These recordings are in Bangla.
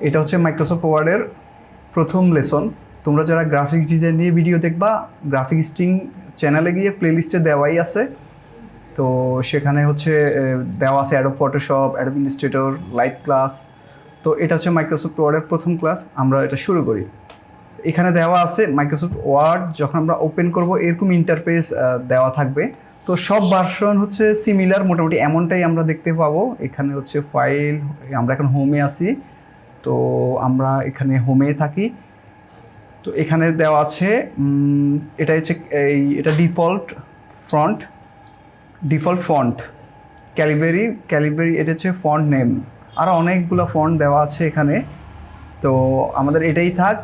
এটা হচ্ছে মাইক্রোসফট ওয়ার্ডের প্রথম লেসন। তোমরা যারা গ্রাফিক্স ডিজাইন নিয়ে ভিডিও দেখবা, গ্রাফিক স্টিং চ্যানেলে গিয়ে প্লেলিস্টে দেওয়াই আছে। তো সেখানে হচ্ছে দেওয়া আছে Adobe Photoshop, Adobe Illustrator, light class. তো এটা হচ্ছে মাইক্রোসফট ওয়ার্ডের প্রথম ক্লাস। আমরা এটা শুরু করি। এখানে দেওয়া আছে মাইক্রোসফট ওয়ার্ড যখন আমরা ওপেন করব এরকম ইন্টারফেস দেওয়া থাকবে। তো সব ভার্সন হচ্ছে সিমিলার, মোটামুটি এমনটাই আমরা দেখতে পাবো। এখানে হচ্ছে ফাইল, আমরা এখন হোমে আছি, তো আমরা এখানে হোমে থাকি। তো এখানে দেওয়া আছে এটা হচ্ছে এটা ডিফল্ট ফন্ট ক্যালিবেরি, এটা হচ্ছে ফন্ট নেম। আরও অনেকগুলো ফন্ট দেওয়া আছে এখানে। তো আমাদের এটাই থাক।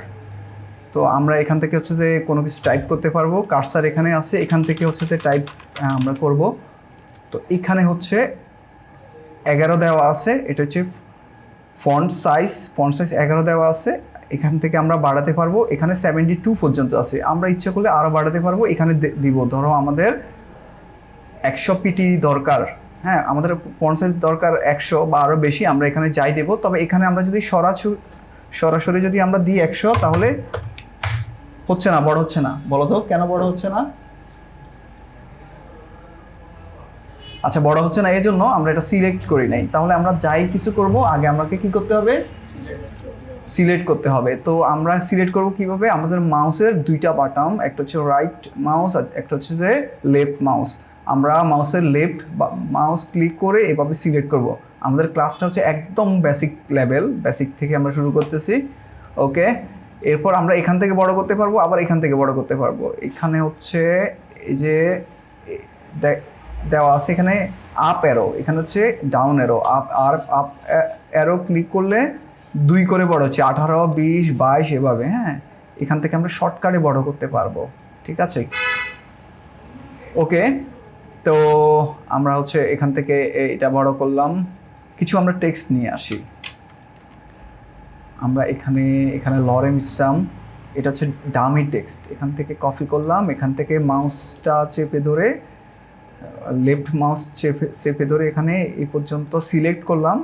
তো আমরা এখান থেকে হচ্ছে যে কোনো কিছু টাইপ করতে পারবো। কার্সার এখানে আছে, এখান থেকে হচ্ছে যে টাইপ আমরা করব। তো এখানে হচ্ছে 11 দেওয়া আছে, এটা হচ্ছে ফন্ট সাইজ 11 দেওয়া আছে। এখান থেকে আমরা বাড়াতে পারবো। এখানে 72 পর্যন্ত আছে, আমরা ইচ্ছা করলে আরও বাড়াতে পারবো। এখানে দিব, ধরো আমাদের 100 পিটি দরকার, হ্যাঁ আমাদের ফন্ট সাইজ দরকার 100 বা আরও বেশি, আমরা এখানে যাই দেবো। তবে এখানে আমরা যদি সরাসরি যদি আমরা দিই 100, তাহলে হচ্ছে না, বড় হচ্ছে না। বলো তো কেন বড় হচ্ছে না? আচ্ছা, বড় হচ্ছে না এই জন্য আমরা এটা সিলেক্ট করি নাই। তাহলে আমরা যাই কিছু করব, আগে আমাকে কি করতে হবে? সিলেক্ট করতে হবে। তো আমরা সিলেক্ট করব কিভাবে? আমাদের মাউসের দুইটা বাটন, একটা হচ্ছে রাইট মাউস আর একটা হচ্ছে যে লেফট মাউস। আমরা মাউসের লেফট মাউস ক্লিক করে এভাবে সিলেক্ট করব। আমাদের ক্লাসটা হচ্ছে একদম বেসিক লেভেল, বেসিক থেকে আমরা শুরু করতেছি। ওকে, এরপর আমরা এখান থেকে বড় করতে পারবো, আবার এখান থেকে বড় করতে পারবো। এখানে হচ্ছে এই যে দেওয়া আছে এখানে আপ অ্যারো, এখানে হচ্ছে down arrow. Up arrow click করলে 2 করে বড় হচ্ছে, 18, 20, 22 এভাবে। হ্যাঁ, এখান থেকে আমরা শর্টকাটে বড় করতে পারবো। ঠিক আছে, ওকে। তো আমরা হচ্ছে এখান থেকে এটা বড় করলাম। কিছু আমরা টেক্সট নিয়ে আসি। আমরা এখানে লরেম ইপসাম, এটা হচ্ছে ডামি টেক্সট। এখান থেকে কপি করলাম, এখান থেকে মাউসটা চেপে ধরে, লেফট মাউস চেপে ধরে এখানে এই পর্যন্ত সিলেক্ট করলাম।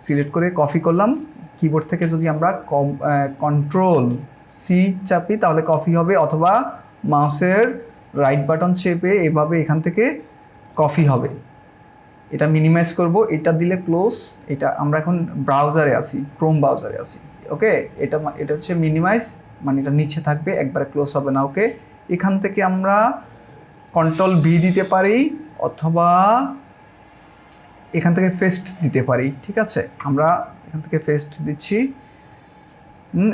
সিলেক্ট করে কপি করলাম। কিবোর্ড থেকে যদি আমরা কন্ট্রোল সি চাপি তাহলে কপি হবে, অথবা মাউসের রাইট বাটন চেপে এভাবে এখান থেকে কপি হবে। এটা মিনিমাইজ করব, এটা দিলে ক্লোজ। এটা আমরা এখন ব্রাউজারে আছি, ক্রোম ব্রাউজারে আছি। ওকে, এটা হচ্ছে মিনিমাইজ, মানে এটা নিচে থাকবে, একবারে ক্লোজ হবে না। ওকে, এখান থেকে আমরা কন্ট্রোল ভি দিতে পারি, অথবা এখান থেকে পেস্ট দিতে পারি। ঠিক আছে, আমরা এখান থেকে পেস্ট দিচ্ছি।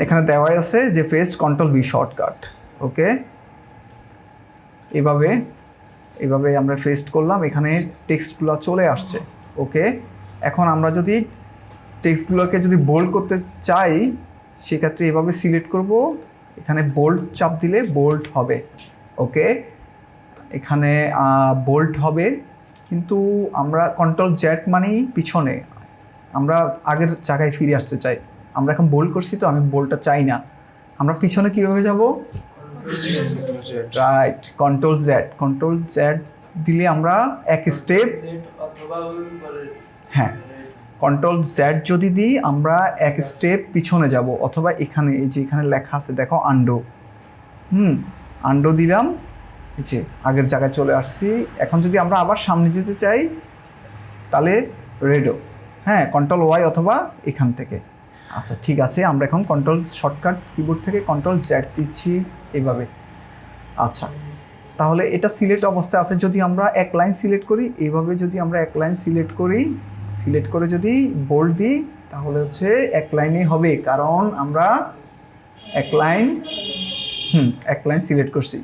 এখানে দেওয়াই আছে যে পেস্ট, কন্ট্রোল ভি শর্টকাট। ওকে, এভাবে আমরা পেস্ট করলাম, এখানে টেক্সটগুলো চলে আসছে। ওকে, এখন আমরা যদি টেক্সটগুলোকে যদি বোল্ড করতে চাই, সেক্ষেত্রে এভাবে সিলেক্ট করব, এখানে বোল্ড চাপ দিলে বোল্ড হবে। ওকে, এখানে বোল্ড হবে, কিন্তু আমরা কন্ট্রোল জেড মানেই পিছনে, আমরা আগের জায়গায় ফিরে আসতে চাই। আমরা এখন বোল্ড করছি, তো আমি বোল্ডটা চাই না। আমরা পিছনে কীভাবে যাব? রাইট, কন্ট্রোল জেড দিলে আমরা এক স্টেপ, হ্যাঁ কন্ট্রোল জেড যদি দিই আমরা এক স্টেপ পিছনে যাব, অথবা এখানে এই যে এখানে লেখা আছে দেখো আন্ডো, আন্ডো দিলাম, এই যে আগের জায়গায় চলে আসছি। এখন যদি আমরা আবার সামনে যেতে চাই তাহলে রেডো, হ্যাঁ কন্ট্রোল ওয়াই অথবা এখান থেকে। আচ্ছা ঠিক আছে, আমরা এখন কন্ট্রোল শর্টকাট কিবোর্ড থেকে কন্ট্রোল জেড দিচ্ছি এইভাবে। আচ্ছা, তাহলে এটা সিলেক্ট অবস্থায় আছে। যদি আমরা এক লাইন সিলেক্ট করি, এইভাবে যদি আমরা এক লাইন সিলেক্ট করে যদি বোল্ড দিই, তাহলে হচ্ছে এক লাইনেই হবে, কারণ আমরা এক লাইন সিলেক্ট করছি।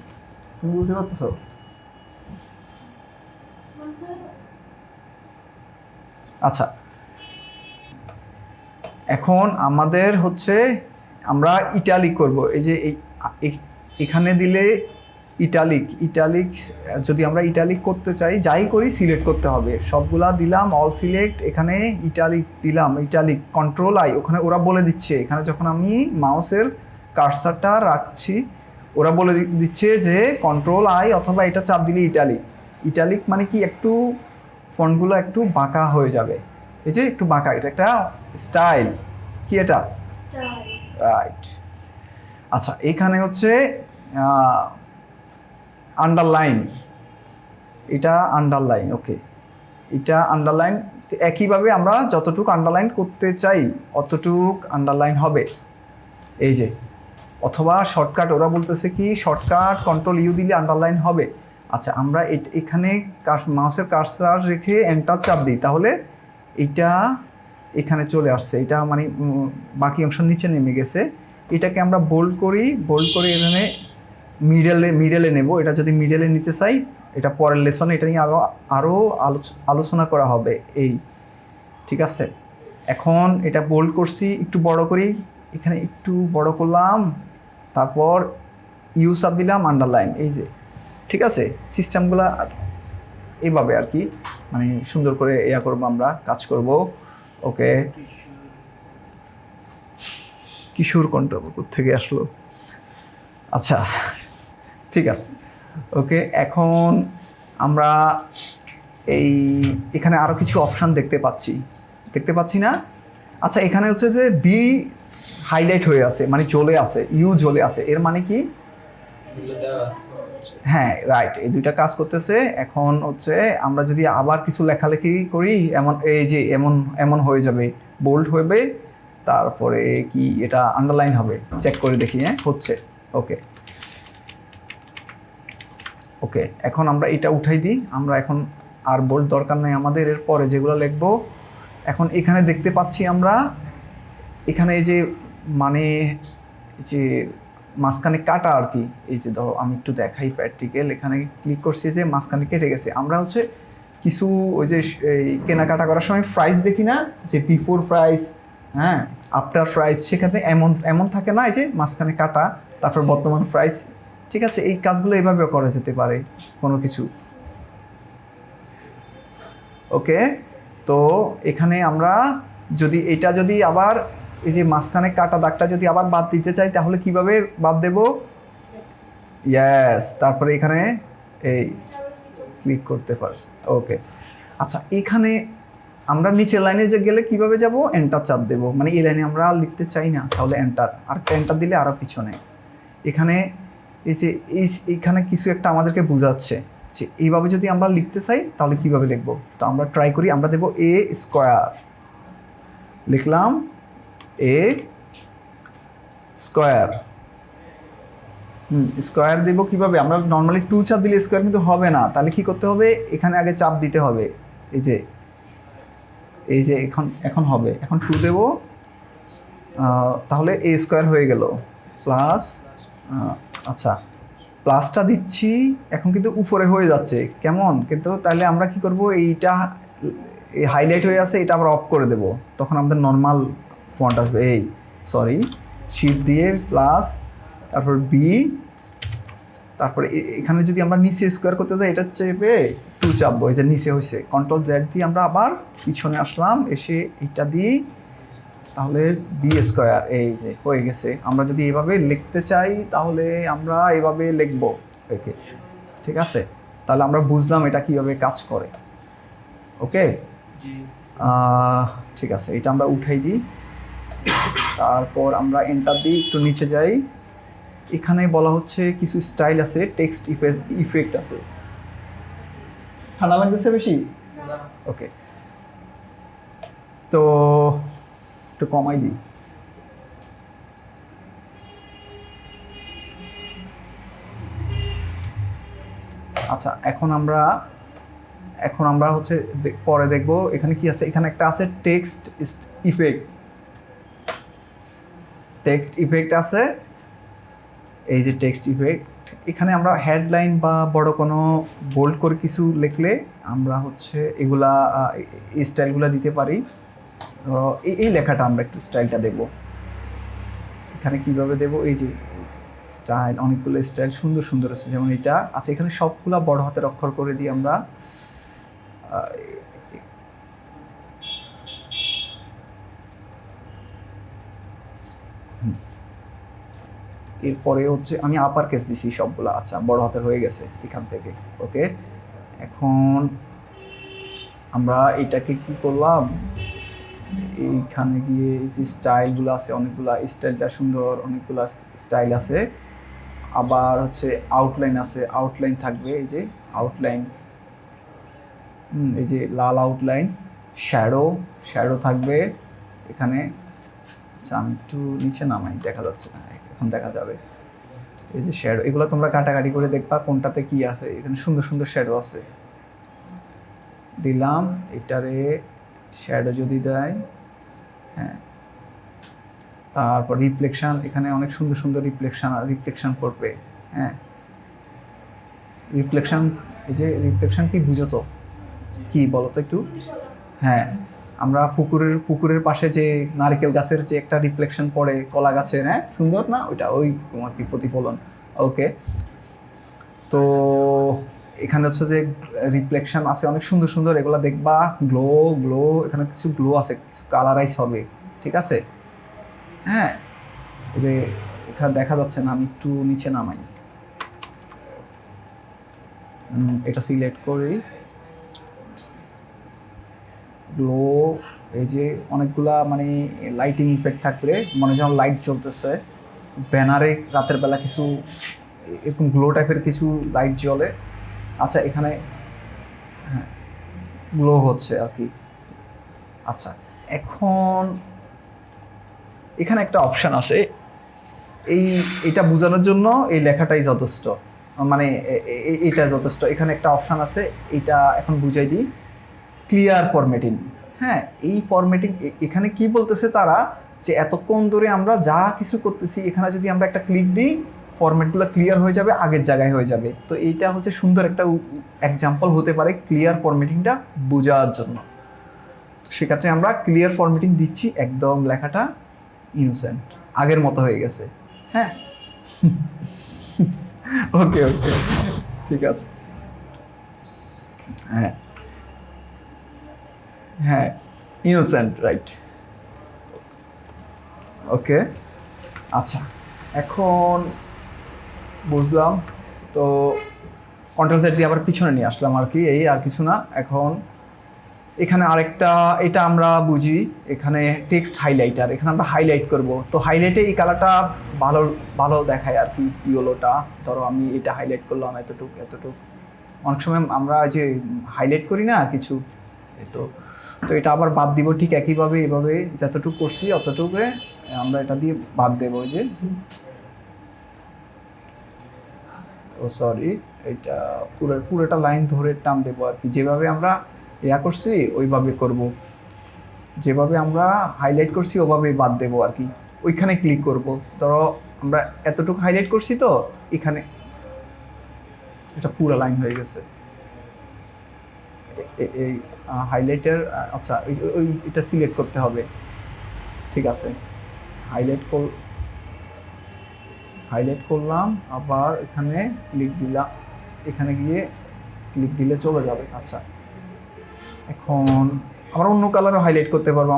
তুমি বুঝতে পারতেছো? আচ্ছা, এখন আমাদের হচ্ছে আমরা ইটালিক করব। এই যে এখানে দিলে ইটালিক যদি আমরা ইটালিক করতে চাই, যাই করি সিলেক্ট করতে হবে। সবগুলা দিলাম অল সিলেক্ট, এখানে ইটালিক দিলাম, ইটালিক কন্ট্রোল আই, ওখানে ওরা বলে দিচ্ছে, এখানে যখন আমি মাউসের কার্সারটা রাখছি ওরা বলে দিচ্ছে যে কন্ট্রোল আই অথবা এটা চাপ দিলে ইটালিক মানে কি, একটু ফন্টগুলো একটু বাঁকা হয়ে যাবে। এই যে একটু বাঁকা, এটা একটা স্টাইল। কি এটা রাইট। আচ্ছা এখানে হচ্ছে আন্ডারলাইন, এটা আন্ডারলাইন। ওকে, এটা আন্ডারলাইন। একইভাবে আমরা যতটুকু আন্ডারলাইন করতে চাই অতটুক আন্ডারলাইন হবে। এই যে, অথবা শর্টকাট, ওরা বলতেছে কি শর্টকাট কন্ট্রোল ইউ দিলে আন্ডারলাইন হবে। আচ্ছা আমরা এখানে মাউসের কার্সার রেখে এন্টার চাপ দিই, তাহলে এটা এখানে চলে আসছে, এটা মানে বাকি অংশ নিচে নেমে গেছে। এটাকে আমরা বোল্ড করি, বোল্ড করে এখানে মিডলে নেব। এটা যদি মিডলে নিতে চাই, এটা পরের লেসনে এটা নিয়ে আরও আলোচনা করা হবে। এই ঠিক আছে, এখন এটা বোল্ড করছি, একটু বড় করি, এখানে একটু বড় করলাম, তারপর ইউ সাব দিলাম, আন্ডারলাইন। এই যে ঠিক আছে, সিস্টেমগুলা এইভাবে আর কি মানে সুন্দর করে ইয়া করবো, আমরা কাজ করব। ওকে, কিশোর কন্ট্রোল থেকে আসলো। আচ্ছা ঠিক আছে, ওকে। এখন আমরা এখানে আরও কিছু অপশান দেখতে পাচ্ছি না? আচ্ছা এখানে হচ্ছে যে বি হাইলাইট হয়ে আছে, মানে জ্বলে আছে, ইউ জ্বলে আছে, এর মানে কি? হ্যাঁ রাইট, এই দুইটা কাজ করতেছে। এখন হচ্ছে আমরা যদি আবার কিছু লেখালেখি করি, এমন এই যে এমন হয়ে যাবে, বোল্ড হবে, তারপরে কি এটা আন্ডারলাইন হবে। চেক করে দেখি, হ্যাঁ হচ্ছে। ওকে ওকে, এখন আমরা এটা উঠাই দিই। আমরা এখন আর বোল্ড দরকার নেই আমাদের, এর পরে যেগুলো লিখবো। এখন এখানে দেখতে পাচ্ছি আমরা, এখানে এই যে মানে যে মাঝখানে কাটা আর কি, এই যে ধরো আমি একটু দেখাই প্র্যাকটিক্যাল, এখানে ক্লিক করছি যে মাঝখানে কেটে গেছে। আমরা হচ্ছে কিছু ওই যে এই কেনাকাটা করার সময় প্রাইস দেখি না, যে বিফোর প্রাইস, হ্যাঁ আফটার প্রাইস, সেখানে এমন থাকে না, এই যে মাঝখানে কাটা, তারপর বর্তমান প্রাইস। ঠিক আছে, এই কাজগুলো এভাবেও করা যেতে পারে কোনো কিছু। ওকে, তো এখানে আমরা যদি আবার এই যে মাঝখানে কাটা দাগটা যদি আবার বাদ দিতে চাই, তাহলে কিভাবে বাদ দেব? ইয়েস, তারপরে এখানে এই ক্লিক করতে পারছি। ওকে, আচ্ছা এখানে আমরা নিচের লাইনে যে গেলে কিভাবে যাব? এন্টার চাপ দেব, মানে এই লাইনে আমরা লিখতে চাই না, তাহলে এন্টার, আর এন্টার দিলে আরও পিছনে। এখানে এই যে এইখানে কিছু একটা আমাদেরকে বোঝাচ্ছে যে এইভাবে যদি আমরা লিখতে চাই তাহলে কিভাবে লিখব। তো আমরা ট্রাই করি, আমরা দেব এ স্কোয়ার, লিখলাম এ স্কোয়ার। স্কোয়ার দেব কিভাবে? আমরা নর্মালি 2 চাপ দিলে স্কোয়ার কিন্তু হবে না, তাহলে কি করতে হবে? এখানে আগে চাপ দিতে হবে, এই যে এখন হবে। এখন 2 দেব, তাহলে এ স্কোয়ার হয়ে গেল প্লাস, আচ্ছা প্লাসটা দিচ্ছি, এখন কিন্তু উপরে হয়ে যাচ্ছে কেমন, কিন্তু তাহলে আমরা কি করব? এইটা হাইলাইট হয়ে আছে, এটা আমরা অফ করে দেব, তখন আমাদের নর্মাল ফন্ট আসবে। এই সরি, শিট দিয়ে প্লাস, তারপর বি, তারপরে এখানে যদি আমরা নিচে স্কোয়ার করতে যাই, এটা চেপে 2 চাপবো, এই যে নিচে হয়েছে, কন্ট্রোল জেড দিয়ে আমরা আবার পিছনে আসলাম, এসে এটা দিই, তাহলে বি স্কোয়ার, এই যে হয়ে গেছে। আমরা যদি এভাবে লিখতে চাই তাহলে আমরা এভাবে লিখবো। ওকে ঠিক আছে, তাহলে আমরা বুঝলাম এটা কীভাবে কাজ করে। ওকে ঠিক আছে, এটা আমরা উঠাই দিই, তারপর আমরা এন্টার দিই, একটু নিচে যাই। এখানে বলা হচ্ছে কিছু স্টাইল আছে, টেক্সট ইফেক্ট আছে। ঠান্ডা লাগতেছে বেশি? ওকে, তো একটু কমাই দিই। আচ্ছা এখন আমরা হচ্ছে পরে দেখব এখানে কি আছে। এখানে একটা আছে টেক্সট ইফেক্ট আছে, এই যে টেক্সট ইফেক্ট। এখানে আমরা হেডলাইন বা বড় কোনো বোল্ড করে কিছু লিখলে আমরা হচ্ছে এগুলা এই স্টাইলগুলো দিতে পারি। এই লেখাটা আমরা একটু স্টাইলটা দেব, এখানে কিভাবে দেব? এই যে স্টাইল, অনেকগুলো স্টাইল সুন্দর সুন্দর আছে, যেমন এটা আছে। এখানে সবগুলা বড় হাতের অক্ষর করে দিই আমরা। এরপরে হচ্ছে আমি আপার কেস দিছি সবগুলা, আচ্ছা বড় হাতের হয়ে গেছে এখান থেকে। ওকে, এখন আমরা এটাকে কি করলাম, এইখানে গিয়ে এই যে স্টাইলগুলো আছে, অনেকগুলা স্টাইলটা সুন্দর, অনেকগুলা স্টাইল আছে। আবার হচ্ছে আউটলাইন আছে, আউটলাইন থাকবে, এই যে আউটলাইন, এই যে লাল আউটলাইন, শ্যাডো, শ্যাডো থাকবে এখানে। আচ্ছা আমি একটু নিচে নামাই, দেখা যাচ্ছে না, এখন দেখা যাবে। এই যে শ্যাডো, এগুলো তোমরা কাটাকাটি করে দেখবা কোনটাতে কি আছে। এখানে সুন্দর সুন্দর শ্যাডো আছে, দিলাম এটারে শ্যাডো যদি দেয়, হ্যাঁ। তারপর রিফ্লেকশন, এখানে অনেক সুন্দর সুন্দর রিফ্লেকশন করবে, হ্যাঁ। রিফ্লেকশন, এই যে রিফ্লেকশন কি বুঝো তো, কি বলো তো একটু? হ্যাঁ, আমরা পুকুরের পাশে যে নারকেল গাছের যে একটা রিফ্লেকশন পড়ে কলা গাছের, হ্যাঁ সুন্দর না ওইটা, ওই তোমার কি প্রতিফলন। ওকে, তো এখানে হচ্ছে যে রিফ্লেকশন আছে অনেক সুন্দর সুন্দর, এগুলো দেখবা গ্লো গ্লো, এখানে কিছু গ্লো আছে, কিছু কালারাইজ হবে, ঠিক আছে। হ্যাঁ, এই যে এখানে দেখা যাচ্ছে না, আমি একটু নিচে নামাই, এটা সিলেক্ট করি, গ্লো। এই যে অনেকগুলা মানে লাইটিং ইফেক্ট থাকবে, মনে যেন লাইট জ্বলতেছে, ব্যানারে রাতের বেলা কিছু এরকম গ্লো টাইপের কিছু লাইট জ্বলে। আচ্ছা এখানে, হ্যাঁ গ্লো হচ্ছে আর কি। আচ্ছা এখন এখানে একটা অপশান আছে, এটা বোঝানোর জন্য এই লেখাটাই যথেষ্ট, মানে এইটা যথেষ্ট। এখানে একটা অপশান আছে, এটা এখন বুঝাই দিই, ক্লিয়ার ফরম্যাটিং। হ্যাঁ, এই ফরম্যাটিং এখানে কি বলতেছে তারা, যে এতক্ষণ ধরে আমরা যা কিছু করতেছি এখানে যদি আমরা একটা ক্লিক দিই, ফরম্যাটগুলো ক্লিয়ার হয়ে যাবে, আগের জায়গায় হয়ে যাবে। তো এইটা হচ্ছে সুন্দর একটা এক্সাম্পল হতে পারে ক্লিয়ার ফরম্যাটিংটা বোঝার জন্য। তো সেক্ষেত্রে আমরা ক্লিয়ার ফরম্যাটিং দিচ্ছি, একদম লেখাটা ইনোসেন্ট, আগের মতো হয়ে গেছে। হ্যাঁ, ওকে ওকে, ঠিক আছে। হ্যাঁ হ্যাঁ, ইনোসেন্ট, রাইট। ওকে, আচ্ছা এখন বুঝলাম। তো কন্ট্রোল সেট দিয়ে আবার পিছনে নিয়ে আসলাম আর কি, এই আর কিছু না। এখন এখানে আরেকটা, এটা আমরা বুঝি, এখানে টেক্সট হাইলাইটার, এখানে আমরা হাইলাইট করব। তো হাইলাইটে এই কালারটা ভালো ভালো দেখায় আর কি, ইয়েলোটা। ধরো আমি এটা হাইলাইট করলাম এতটুকু এতটুকু, অনেক সময় আমরা যে হাইলাইট করি না কিছু, তো তো এটা আবার বাদ দিব ঠিক একইভাবে, এভাবে যতটুকু করছি অতটুকু আমরা এটা দিয়ে বাদ দেবো, যে ও সরি, এটা পুরোটা লাইন ধরে টান দেবো আর কি, যেভাবে আমরা ইয়া করছি ওইভাবে করব, যেভাবে আমরা হাইলাইট করছি ওভাবে বাদ দেবো আর কি। ওইখানে ক্লিক করব, ধরো আমরা এতটুকু হাইলাইট করছি, তো এখানে এটা পুরো লাইন হয়ে গেছে এই হাইলাইটের। আচ্ছা ওই এটা সিলেক্ট করতে হবে, ঠিক আছে। হাইলাইট করলাম, আবার এখানে ক্লিক দিলাম, এখানে গিয়ে ক্লিক দিলে চলে যাবে। আচ্ছা এখন আমরা অন্য কালারও হাইলাইট করতে পারবো।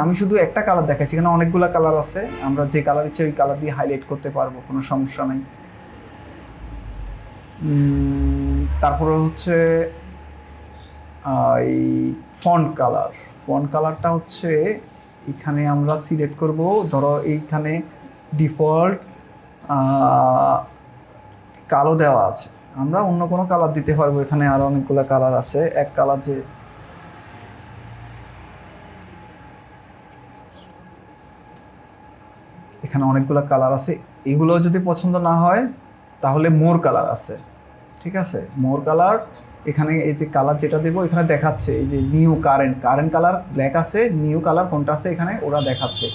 আমি শুধু একটা কালার দেখাচ্ছি, এখানে অনেকগুলো কালার আছে, আমরা যে কালার ইচ্ছে ওই কালার দিয়ে হাইলাইট করতে পারবো, কোনো সমস্যা নাই। তারপরে হচ্ছে এই ফন্ট কালারটা হচ্ছে এখানে আমরা সিলেক্ট করব। ধরো এইখানে ডিফল্ট কালো দেওয়া আছে, আমরা অন্য কোনো কালার দিতে পারবো। এখানে আরো অনেকগুলো কালার আছে, এক কালার যে এখানে অনেকগুলো কালার আছে, এগুলো যদি পছন্দ না হয় তাহলে মোর কালার আছে, ঠিক আছে। মোর কালার, এখানে এই যে কালার যেটা দেবো এখানে দেখাচ্ছে, এই যে নিউ কারেন্ট কালার ব্ল্যাক আছে, নিউ কালার কোনটা আছে এখানে ওরা দেখাচ্ছে।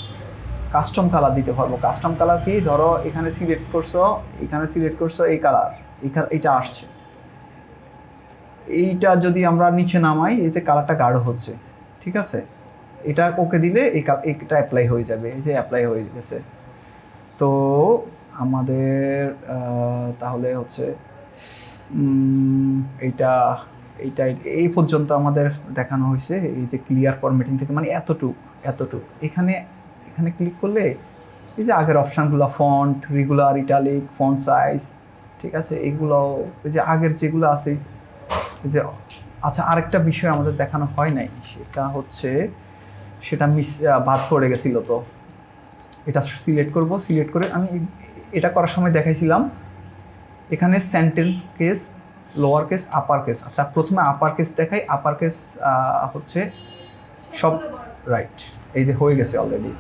কাস্টম কালার দিতে পারবো। কাস্টম কালার কি, ধরো এখানে সিলেক্ট করছো এই কালার, এইটা আসছে, এইটা যদি আমরা নিচে নামাই এই যে কালারটা গাঢ় হচ্ছে, ঠিক আছে। এটা ওকে দিলে এটা অ্যাপ্লাই হয়ে যাবে, এই যে অ্যাপ্লাই হয়ে গেছে। তো আমাদের তাহলে হচ্ছে এইটা এই পর্যন্ত আমাদের দেখানো হয়েছে, এই যে ক্লিয়ার ফরম্যাটিং থেকে, মানে এতটুক। এখানে ক্লিক করলে এই যে আগের অপশানগুলো, font, regular, italic, font size, ঠিক আছে, এগুলো এই যে আগের যেগুলো আছে, এই যে। আচ্ছা আরেকটা বিষয় আমাদের দেখানো হয় নাই, সেটা হচ্ছে সেটা বাদ পড়ে গেছিলো। তো এটা সিলেক্ট করব, সিলেক্ট করে আমি এটা করার সময় দেখাইছিলাম এখানে sentence case, lower case, upper case. আচ্ছা প্রথমে আপার কেস দেখাই। আপার কেস হচ্ছে সব রাইট, এই যে হয়ে গেছে already.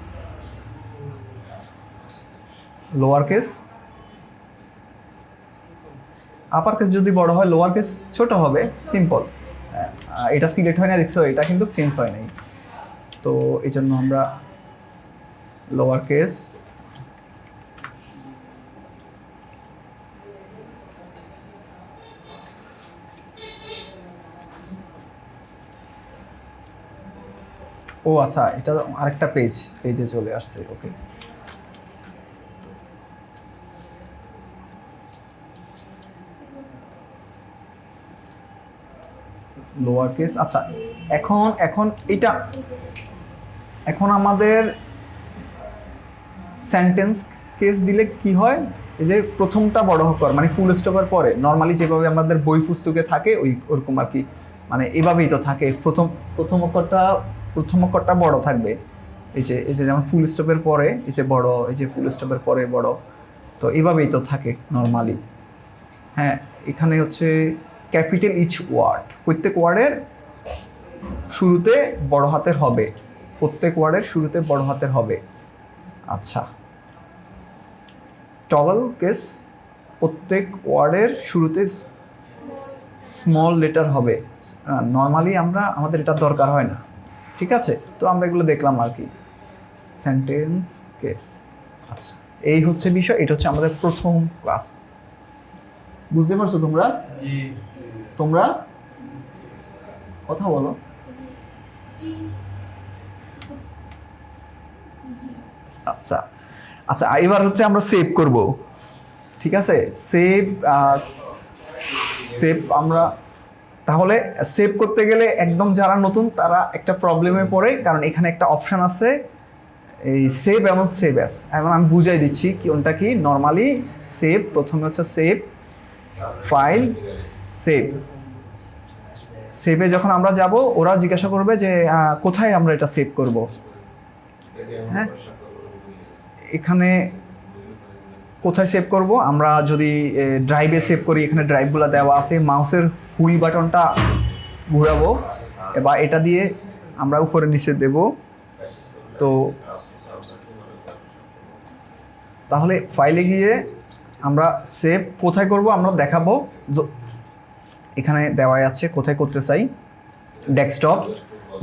Lower case, upper case যদি বড় হয় লোয়ার কেস ছোট হবে, সিম্পল। এটা সিলেক্ট হয় না দেখছো, এটা কিন্তু চেঞ্জ হয় নাই। তো এই জন্য আমরা লোয়ার কেস, ও আচ্ছা এটা আরেকটা পেজে চলে আসছে। ওকে, লোয়ার কেস। আচ্ছা এখন এটা এখন আমাদের সেন্টেন্স কেস দিলে কি হয়, এই যে প্রথমটা বড় হওয়ার মানে ফুল স্টপের পরে নর্মালি যেভাবে আমাদের বই পুস্তকে থাকে ওরকম আর কি, মানে এভাবেই তো থাকে। প্রথম অক্ষরটা বড় থাকবে, এই যে যেমন ফুল স্টপের পরে এই যে বড়, এই যে ফুল স্টপের পরে বড়, তো এভাবেই তো থাকে নর্মালি। হ্যাঁ, এখানে হচ্ছে ক্যাপিটাল ইচ ওয়ার্ড, প্রত্যেক ওয়ার্ডের শুরুতে বড় হাতের হবে, প্রত্যেক ওয়ার্ডের শুরুতে বড় হাতের হবে। আচ্ছা, টগল কেস, প্রত্যেক ওয়ার্ডের শুরুতে স্মল লেটার হবে। নর্মালি আমাদের এটা দরকার হয় না, ঠিক আছে। তো আমরা এগুলো দেখলাম আর কি। সেন্টেন্স কেস, আচ্ছা এই হচ্ছে বিষয়। এটা হচ্ছে আমাদের প্রথম ক্লাস, বুঝতে পারছো তোমরা? তোমরা কথা বলো। আচ্ছা আচ্ছা, এবার হচ্ছে আমরা সেভ করব, ঠিক আছে। সেভ আমরা তাহলে সেভ করতে গেলে একদম যারা নতুন তারা একটা প্রবলেমে পড়ে, কারণ এখানে একটা অপশন আছে এই সেভ এবং সেভ অ্যাস। এখন আমি বুঝাই দিচ্ছি কোনটা কি। নর্মালি সেভ, প্রথমে হচ্ছে সেভ ফাইল, সেভে যখন আমরা যাব ওরা জিজ্ঞাসা করবে যে কোথায় আমরা এটা সেভ করব। হ্যাঁ, এখানে কোথায় সেভ করব? আমরা যদি ড্রাইভে সেভ করি, এখানে ড্রাইভগুলো দেওয়া আছে। মাউসের হুইল বাটনটা ঘোরাবো, এবার এটা দিয়ে আমরা উপরে নিচে দেব। তো তাহলে ফাইলে গিয়ে আমরা সেভ কোথায় করব আমরা দেখাবো। এখানে দেওয়াই আছে কোথায় করতে চাই,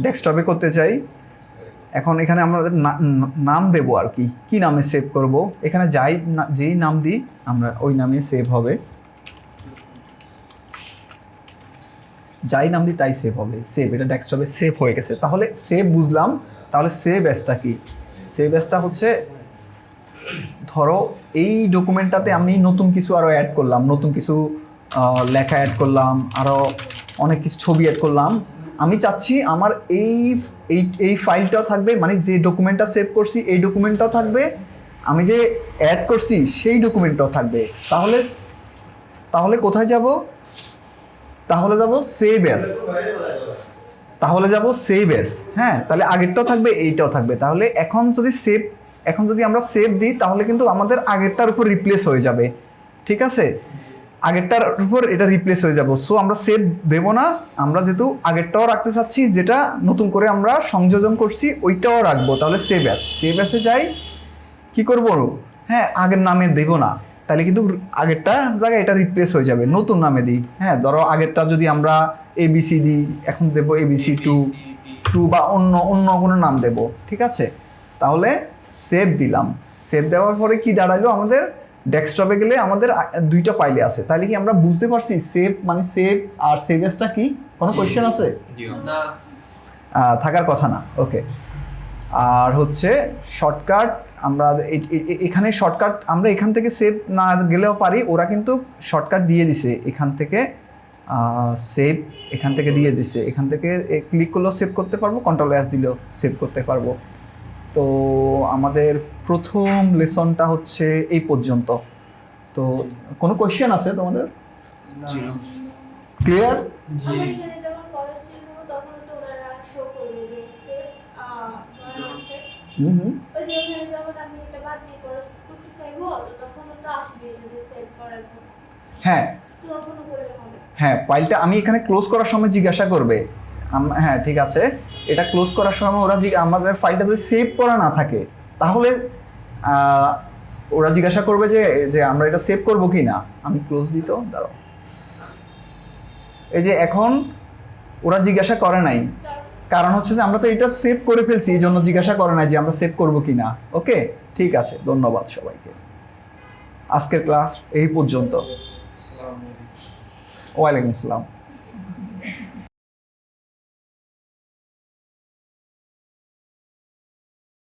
ডেস্কটপে করতে চাই। এখন এখানে আমরা নাম দেব আর কি, কি নামে সেভ করব। এখানে যেই নাম দিই আমরা ওই নামে সেভ হবে, যাই নাম দিই তাই সেভ হবে। সেভ, এটা ডেস্কটপে সেভ হয়ে গেছে। তাহলে সেভ বুঝলাম, তাহলে সেভ অ্যাসটা কি? সেভ অ্যাসটা হচ্ছে ধরো এই ডকুমেন্টটাতে আমি নতুন কিছু আরও অ্যাড করলাম, নতুন কিছু লেখা অ্যাড করলাম, আরও অনেক কিছু ছবি অ্যাড করলাম। আমি চাচ্ছি আমার এই ফাইলটাও থাকবে, মানে যে ডকুমেন্টটা সেভ করছি এই ডকুমেন্টটাও থাকবে, আমি যে অ্যাড করছি সেই ডকুমেন্টটাও থাকবে। তাহলে কোথায় যাব? তাহলে যাব সেভ অ্যাস, হ্যাঁ। তাহলে আগেরটাও থাকবে, এইটাও থাকবে। তাহলে এখন যদি আমরা সেভ দিই তাহলে কিন্তু আমাদের আগেরটার উপর রিপ্লেস হয়ে যাবে, ঠিক আছে। আগেরটার উপর এটা রিপ্লেস হয়ে যাবে। সো আমরা সেভ দেব না, আমরা যেহেতু আগেরটাও রাখতে চাচ্ছি, যেটা নতুন করে আমরা সংযোজন করছি ওইটাও রাখবো। তাহলে সেভ অ্যাসে যাই, কি করব? হ্যাঁ, আগের নামে দেব না, তাহলে কিন্তু আগেরটা জায়গায় এটা রিপ্লেস হয়ে যাবে, নতুন নামে দিই। হ্যাঁ, ধরো আগেরটা যদি আমরা ABC দিই, এখন দেব ABC2 বা অন্য কোনো নাম দেব, ঠিক আছে। তাহলে সেভ দিলাম। সেভ দেওয়ার পরে কি দাঁড়ালো, আমাদের ডেস্কটপে গেলে আমাদের দুইটা ফাইলে আছে। তাহলে কি আমরা বুঝতে পারছি সেভ মানে সেভ আর সেভ অ্যাসটা কি? কোনো কোয়েশ্চেন আছে? থাকার কথা না। ওকে, আর হচ্ছে শর্টকাট, আমরা এখানে শর্টকাট আমরা এখান থেকে সেভ না গেলেও পারি, ওরা কিন্তু শর্টকাট দিয়ে দিছে এখান থেকে। সেভ এখান থেকে দিয়ে দিছে, এখান থেকে ক্লিক করলেও সেভ করতে পারবো, কন্ট্রোল-S দিলেও সেভ করতে পারবো। তো আমাদের প্রথম লেসনটা হচ্ছে এই পর্যন্ত। তো কোনো কোয়েশ্চেন আছে তোমাদের? ক্লিয়ার? আমরা এখানে যখন পড়াচ্ছি তখন তো ওরা শো করবে যে সেভ হুম হুম ওই যে ওখানে যখন আমি এটা বাদ দিয়ে কোর্স করতে চাইবো তো তখন তো আসবে এটা যে সেভ করার কথা হ্যাঁ তো তখনও করলে হবে। হ্যাঁ, ফাইলটা আমি এখানে ক্লোজ করার সময় জিজ্ঞাসা করবে। হ্যাঁ ঠিক আছে, এটা ক্লোজ করার সময় ওরা আমাদের ফাইলটা যদি সেভ করা না থাকে তাহলে আহ, ওরা জিজ্ঞাসা করবে যে যে আমরা এটা সেভ করবো কি না। আমি ক্লোজ দিত, দাঁড়াও। এই যে এখন ওরা জিজ্ঞাসা করে নাই, কারণ হচ্ছে যে আমরা তো এটা সেভ করে ফেলছি, এই জন্য জিজ্ঞাসা করে নাই যে আমরা সেভ করবো কি না। ওকে, ঠিক আছে, ধন্যবাদ সবাইকে। আজকের ক্লাস এই পর্যন্ত। ওয়ালাইকুম আসসালাম।